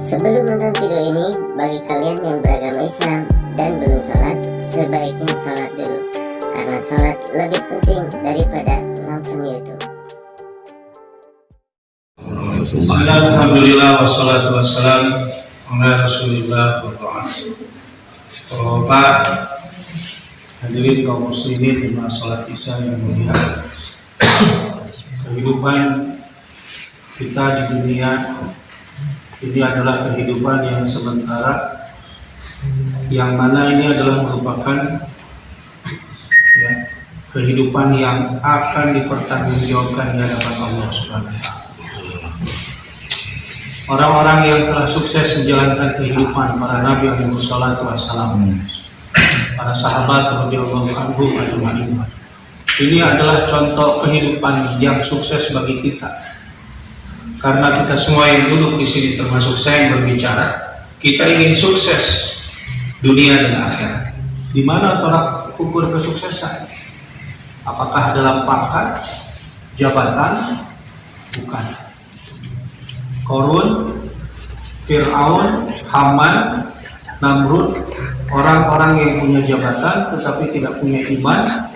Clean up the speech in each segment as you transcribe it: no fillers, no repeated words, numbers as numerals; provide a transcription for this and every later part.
Sebelum menonton video ini, bagi kalian yang beragama Islam dan belum sholat, sebaiknya sholat dulu, karena sholat lebih penting daripada nonton YouTube. Alhamdulillah wassalatu wassalam ala rasulillah wa ta'ala. Bapak hadirin kaum muslimin di sholat isya yang mulia, kehidupan kita di dunia ini adalah kehidupan yang sementara, yang mana ini adalah merupakan kehidupan yang akan dipertanggungjawabkan di hadapan Allah Subhanahu wa Ta'ala. Orang-orang yang telah sukses menjalankan kehidupan para nabi alaihi wassalatu wassalam, para sahabat radhiyallahu anhum ajma'in. Ini adalah contoh kehidupan yang sukses bagi kita. Karena kita semua yang duduk di sini, termasuk saya yang berbicara, kita ingin sukses dunia dan akhirat. Di mana tolak ukur kesuksesan? Apakah dalam pangkat, jabatan? Bukan. Korun, Fir'aun, Haman, Namrud, orang-orang yang punya jabatan tetapi tidak punya iman,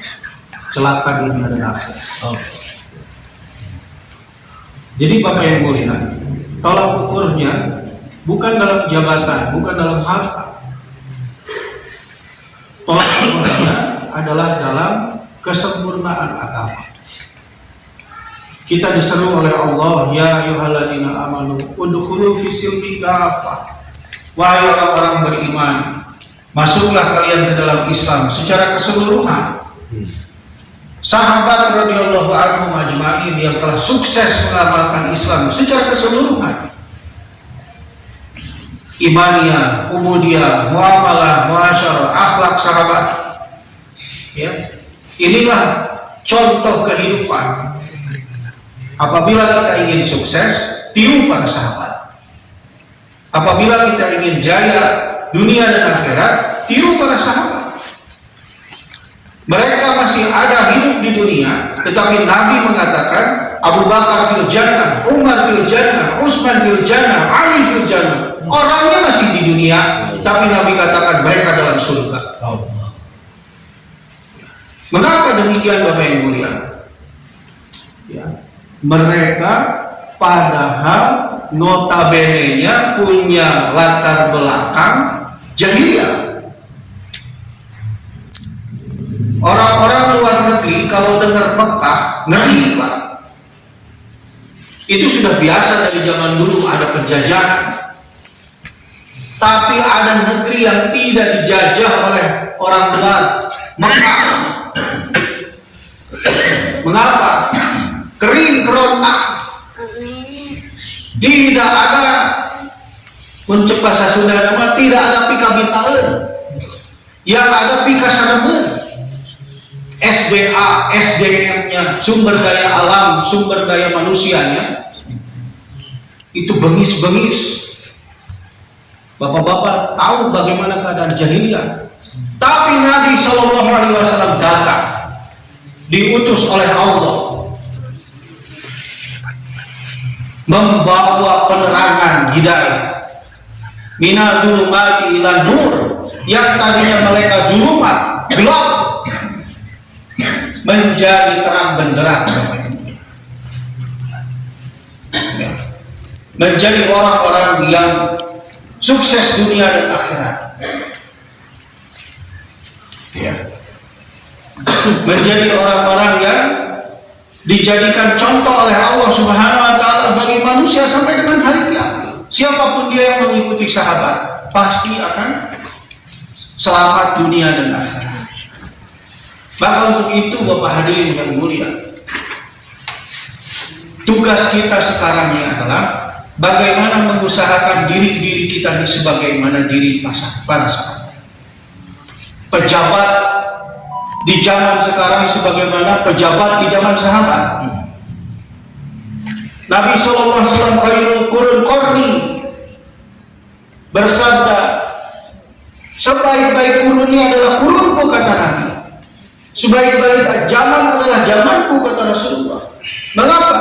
celaka dunia dan akhirat. Jadi Bapak yang mulia, tolak ukurnya bukan dalam jabatan, bukan dalam harta. Tolak ukurnya adalah dalam kesempurnaan agama. Kita diseru oleh Allah, ya ayyuhalladzina amanu udkhulu fi silmi kafah. Wahai orang-orang beriman, masuklah kalian ke dalam Islam secara keseluruhan. Sahabat radhiyallahu anhum ajma'in yang telah sukses mengamalkan Islam secara keseluruhan, imaniyah, ubudiyah, muamalah, muasyarah, akhlak sahabat, inilah contoh kehidupan. Apabila kita ingin sukses, tiru para sahabat. Apabila kita ingin jaya dunia dan akhirat, tiru para sahabat. Mereka masih ada hidup di dunia, tetapi Nabi mengatakan Abu Bakar fil jannah, Umar fil jannah, Utsman fil jannah, Ali fil jannah. Orangnya masih di dunia, tapi Nabi katakan mereka dalam surga. Mengapa demikian Bapak yang mulia? Mereka padahal notabene-nya punya latar belakang jahiliyah. Orang-orang luar negeri kalau dengar Mekah ngeri, Pak. Itu sudah biasa dari zaman dulu, ada penjajahan. Tapi ada negeri yang tidak dijajah oleh orang luar, Mekah. Mengapa? Kering kerontang, tidak ada mencepat sasunda nama, tidak ada pika bitaun, yang ada pika sanamun. SDA, SDM-nya, sumber daya alam, sumber daya manusianya itu bengis-bengis. Bapak-bapak tahu bagaimana keadaan jahiliyah. Tapi Nabi SAW datang, diutus oleh Allah, membawa penerangan hidayah. Minal zulumati ila nur, yang tadinya mereka zulumat, gelap, menjadi terang benderang, menjadi orang-orang yang sukses dunia dan akhirat, menjadi orang-orang yang dijadikan contoh oleh Allah Subhanahu wa Ta'ala bagi manusia sampai dengan hari kiamat. Siapapun dia yang mengikuti sahabat pasti akan selamat dunia dan akhirat. Maka untuk itu Bapak hadirin yang mulia, tugas kita sekarang ini adalah bagaimana mengusahakan diri kita di sebagaimana diri para sahabat. Pejabat di zaman sekarang sebagaimana pejabat di zaman sahabat. Nabi SAW khairul qurun qarni bersabda, sebaik-baik kurun ini adalah kurunku, kata Nabi. Sebaik-baik zaman adalah zamanku, kata Rasulullah. Mengapa?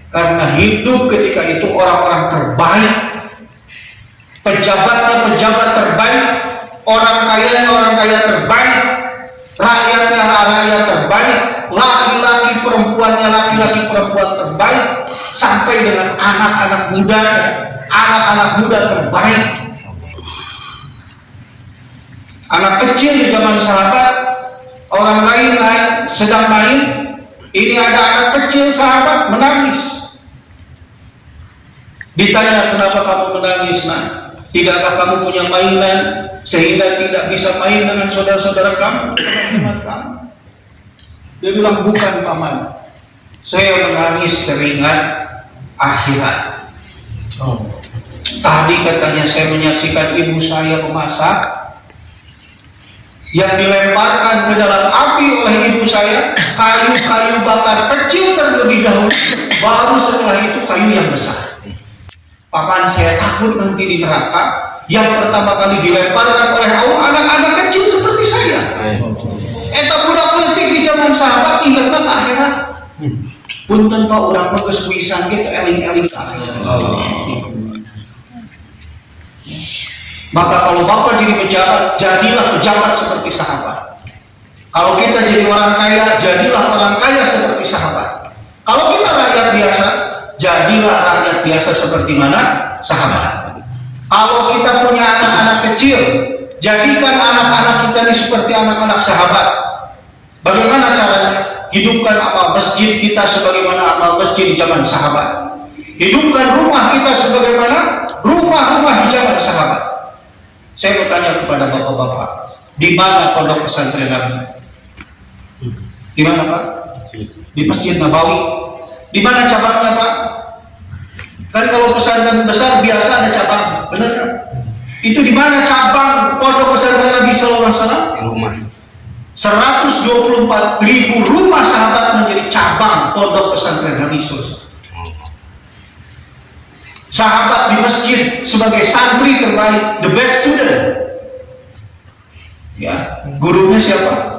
Karena hidup ketika itu orang-orang terbaik terbaik, pejabatnya pejabat terbaik, orang kaya terbaik, rakyatnya rakyat terbaik, laki-laki perempuannya laki-laki perempuan terbaik, sampai dengan anak-anak muda terbaik. Anak kecil di zaman sahabat, orang lain sedang main, ini ada anak kecil sahabat menangis. Ditanya, kenapa kamu menangis, nak? Tidakkah kamu punya mainan sehingga tidak bisa main dengan saudara-saudara kamu, teman-teman kamu? Dia bilang, bukan paman, saya menangis teringat akhirat. Tadi katanya saya menyaksikan ibu saya memasak, yang dilemparkan ke dalam api oleh ibu saya kayu-kayu bakar kecil terlebih dahulu, baru setelah itu kayu yang besar. Paman, saya takut nanti di neraka yang pertama kali dilemparkan oleh Allah anak-anak kecil seperti saya. Eta budak letik di zaman sahabat ingatkan akhirat. Punten pak orang bagus kuisan kita eling-eling akhirat. Maka kalau Bapak jadi pejabat, jadilah pejabat seperti sahabat. Kalau kita jadi orang kaya, jadilah orang kaya seperti sahabat. Kalau kita rakyat biasa, jadilah rakyat biasa seperti mana? Sahabat. Kalau kita punya anak-anak kecil, jadikan anak-anak kita ini seperti anak-anak sahabat. Bagaimana caranya? Hidupkan amal masjid kita sebagaimana amal masjid di zaman sahabat. Hidupkan rumah kita sebagaimana rumah-rumah di zaman sahabat. Saya bertanya kepada bapak-bapak, di mana pondok pesantren Nabi? Di mana Pak? Di Masjid Nabawi. Di mana cabangnya Pak? Kan kalau pesantren besar biasa ada cabang, benar kan? Itu di mana cabang pondok pesantren Nabi Sallallahu Alaihi Wasallam? Di rumah. 124.000 rumah sahabat menjadi cabang pondok pesantren Nabi Sallallahu Alaihi Wasallam. Sahabat di masjid sebagai santri terbaik, the best student. Ya, gurunya siapa?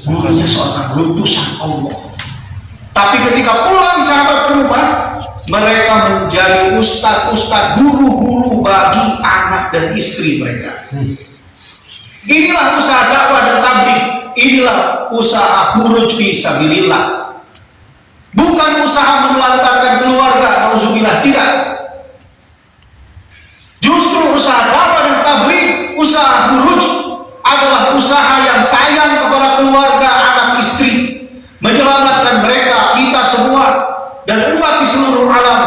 Gurunya seorang utusan Allah. Tapi ketika pulang sahabat ke rumah, mereka menjadi ustadz, guru-guru bagi anak dan istri mereka. Inilah usaha dakwah dan tabligh. Inilah usaha khuruj fi sabilillah. Bukan usaha menelantarkan keluarga, nauzubillah, tidak. Justru usaha dakwah dan tabligh, usaha khuruj adalah usaha yang sayang kepada keluarga, anak, istri, menyelamatkan mereka, kita semua dan umat di seluruh alam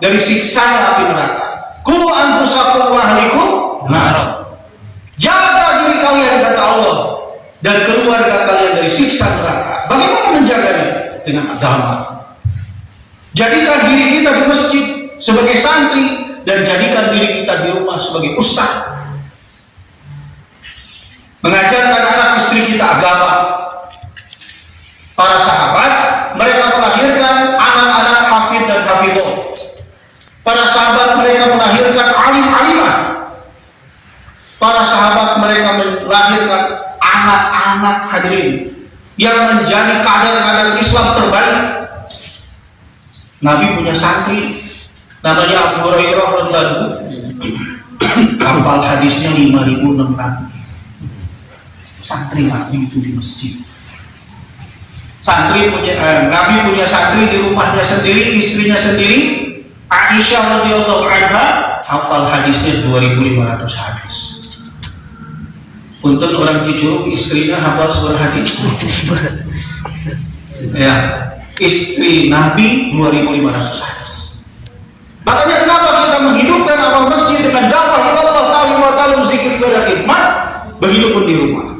dari siksa api neraka. Qu anfusakum wa ahlikum nar. Jaga diri kalian kata Allah dan keluarga kalian dari siksa neraka. Bagaimana menjaganya? Dengan agama. Jadikan diri kita di masjid sebagai santri dan jadikan diri kita di rumah sebagai ustaz. Mengajarkan anak istri kita agama. Para sahabat, mereka melahirkan anak-anak hafid dan hafidhah. Para sahabat mereka melahirkan alim-alimah. Para sahabat mereka melahirkan anak-anak hadirin yang menjadi kader-kader Islam terbaik. Nabi punya santri namanya Abu Hurairah radhiyallahu anhu, hafal hadisnya 5.600. Santri Nabi itu di masjid. Nabi punya santri di rumahnya sendiri, istrinya sendiri. Aisyah radhiyallahu anha hafal hadisnya 2.500 hadis. Untuk orang Cicurug istrinya hafal seberapa hadis? Ya, istri Nabi 2.500 hadis. Makanya kenapa kita menghidupkan amal masjid dengan dakwah Allah ta'ala wa ta'ala zikir ibadah khidmat, begitupun di rumah.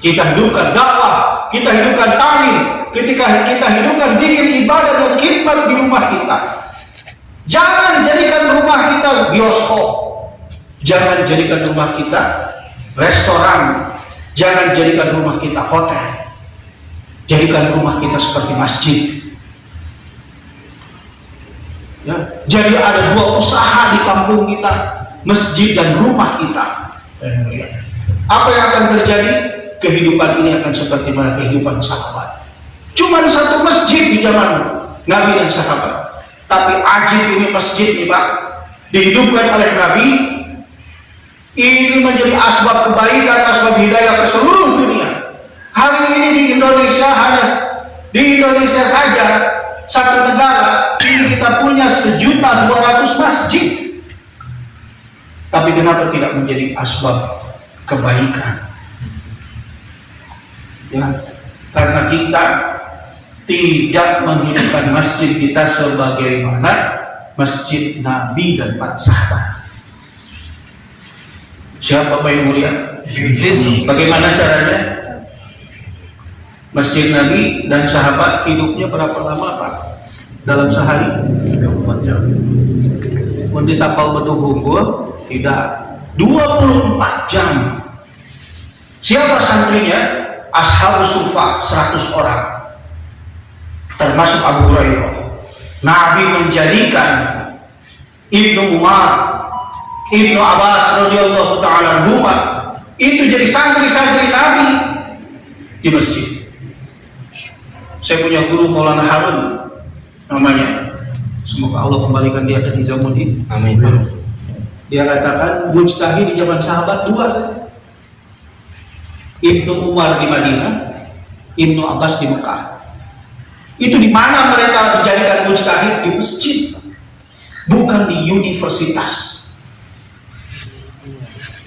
Kita hidupkan dakwah, kita hidupkan ta'lim, ketika kita hidupkan zikir ibadah dan khidmat di rumah kita. Jangan jadikan rumah kita bioskop, jangan jadikan rumah kita restoran, jangan jadikan rumah kita hotel, jadikan rumah kita seperti masjid. Ya, jadi ada dua usaha di kampung kita, masjid dan rumah kita. Apa yang akan terjadi? Kehidupan ini akan seperti mana kehidupan sahabat. Cuma satu masjid di zaman Nabi dan sahabat, tapi ajib ini masjid nih Pak, dihidupkan oleh Nabi, ini menjadi asbab kebaikan, asbab hidayah ke seluruh dunia. Hari ini di Indonesia saja, satu negara ini kita punya 1.200.000 masjid. Tapi kenapa tidak menjadi asbab kebaikan? Ya, karena kita tidak menghidupkan masjid kita sebagaimana masjid Nabi dan para sahabat. Siapa Bapak Ibu mulia? Bagaimana caranya? Masjid Nabi dan sahabat hidupnya berapa lama Pak? Dalam sehari? 24 jam. Untuk tapal betul hukum tidak 24 jam. Siapa santrinya? Ashabus Sufa 100 orang, termasuk Abu Hurairah. Nabi menjadikan Ibnu Umar, Ibnu Abbas radhiyallahu ta'ala anhuma itu jadi santri-santri Nabi di masjid. Saya punya guru Maulana Harun namanya, semoga Allah kembalikan dia ke Nizamuddin. Amin. Dia katakan mujtahid di zaman sahabat 2 saja. Ibnu Umar di Madinah, Ibnu Abbas di Mekah. Itu di mana mereka dijadikan mujtahid? Di masjid, bukan di universitas.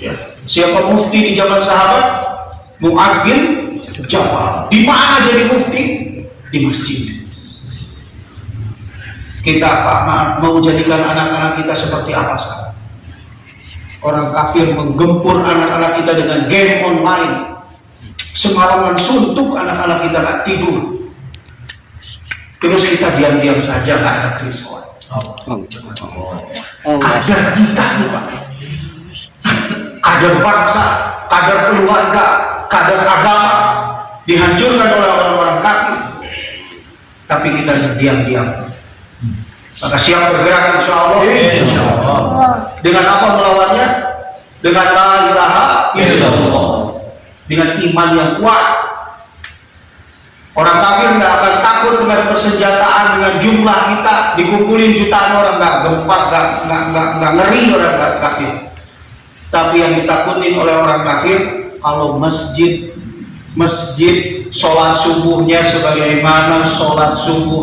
Ya. Siapa mufti di zaman sahabat? Mu'adz bin Jabal. Di mana jadi mufti? Di masjid. Kita mau jadikan anak-anak kita seperti apa sekarang? Orang kafir menggempur anak-anak kita dengan game online. Semalaman suntuk anak-anak kita nggak tidur. Terus kita diam-diam saja nggak ada kerisauan. Kader kita nih Pak. Kader bangsa, kader keluarga, kader agama dihancurkan oleh orang-orang kafir. Tapi kita diam-diam. Maka siap bergerak insya Allah. Dengan apa melawannya? Dengan la ilaha illallah. Dengan iman yang kuat. Orang kafir nggak akan takut dengan persenjataan, dengan jumlah kita dikumpulin jutaan orang, nggak gempa, nggak ngeri orang kafir. Tapi yang ditakutin oleh orang kafir kalau masjid sholat subuhnya sebagaimana sholat subuh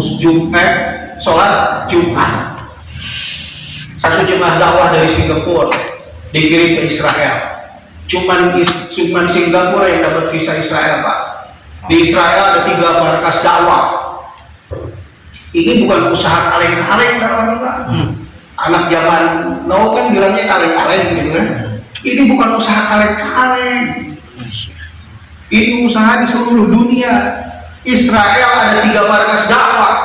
sholat Jumat. Satu jemaah dakwah dari Singapura dikirim ke Israel. Cuman Singapura yang dapat visa Israel Pak. Di Israel ada 3 markas dakwah. Ini bukan usaha kaleng-kaleng Pak. Anak zaman now kan bilangnya kaleng-kaleng gitu kan. Ini bukan usaha kaleng-kaleng. Ini usaha di seluruh dunia. Israel ada 3 markas dakwah.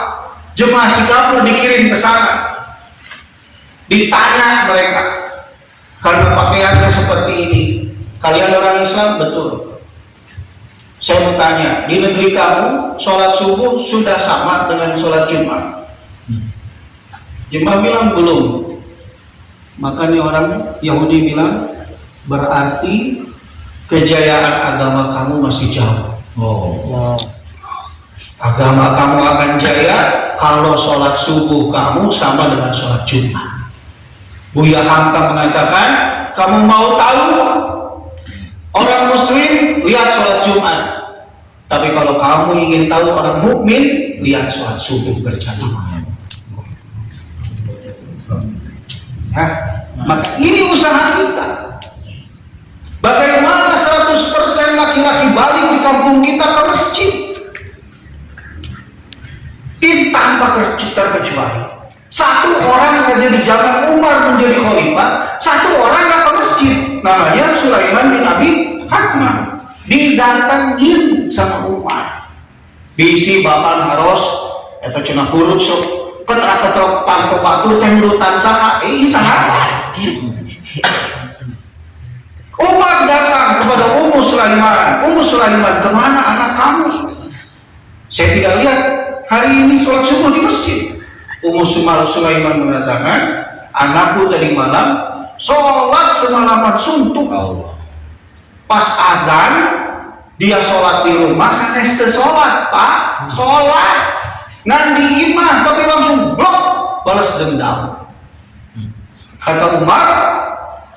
Jemaah Singapura dikirim ke sana. Ditanya mereka, karena pakaiannya seperti ini, kalian orang Islam? Betul. Saya bertanya, di negeri kamu sholat subuh sudah sama dengan sholat Jumat? Jemaah bilang belum. Makanya orang Yahudi bilang, berarti kejayaan agama kamu masih jauh. Agama kamu akan jaya kalau sholat subuh kamu sama dengan sholat Jumat. Buya Hamka mengatakan, kamu mau tahu orang muslim, lihat sholat Jumat. Tapi kalau kamu ingin tahu orang mukmin, lihat sholat subuh berjamaah. Ya, maka ini usaha kita. Bagaimana 100% laki-laki balik di kampung kita ke masjid? Ini tanpa terkecuali. Satu orang saja di zaman Umar menjadi khalifah, satu orang nggak ke masjid, namanya Sulaiman bin Abi Hakmah. Didatangin sama Umar. Bisi bapak harus atau cina huruf so ketra-ketra tanpa batu tendutan sama sahabat. Umar datang kepada Ummu Sulaiman. Ummu Sulaiman, kemana anak kamu? Saya tidak lihat hari ini sholat subuh di masjid. Ummu Sulaiman mengatakan, anakku tadi malam sholat semalaman suntuk. Pas adzan dia sholat di rumah, saya sholat Pak, sholat ngan di imah tapi langsung blok balas dendam. Kata Umar,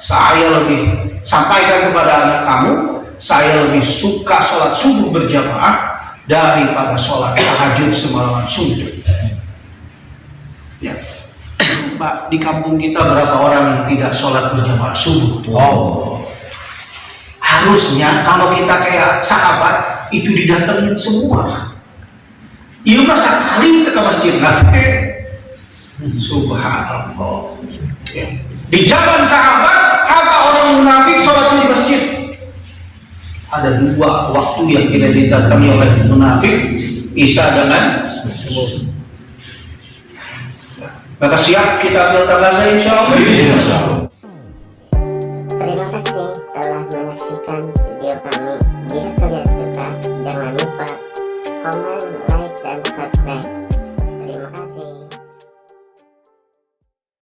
saya lebih sampaikan kepada anak kamu, saya lebih suka sholat subuh berjamaah daripada sholat tahajud semalaman suntuk. Ya. Pak, di kampung kita berapa orang yang tidak sholat berjamaah subuh? Harusnya kalau kita kayak sahabat itu didatengin semua. Iya masa kali ke masjid Nabi. Subhanallah. Ya. Di zaman sahabat, kata orang munafik sholat di masjid. Ada dua waktu yang tidak didatangi oleh munafik, Isya dengan subuh. Maka siap kita ambil tanggal saya insya Allah.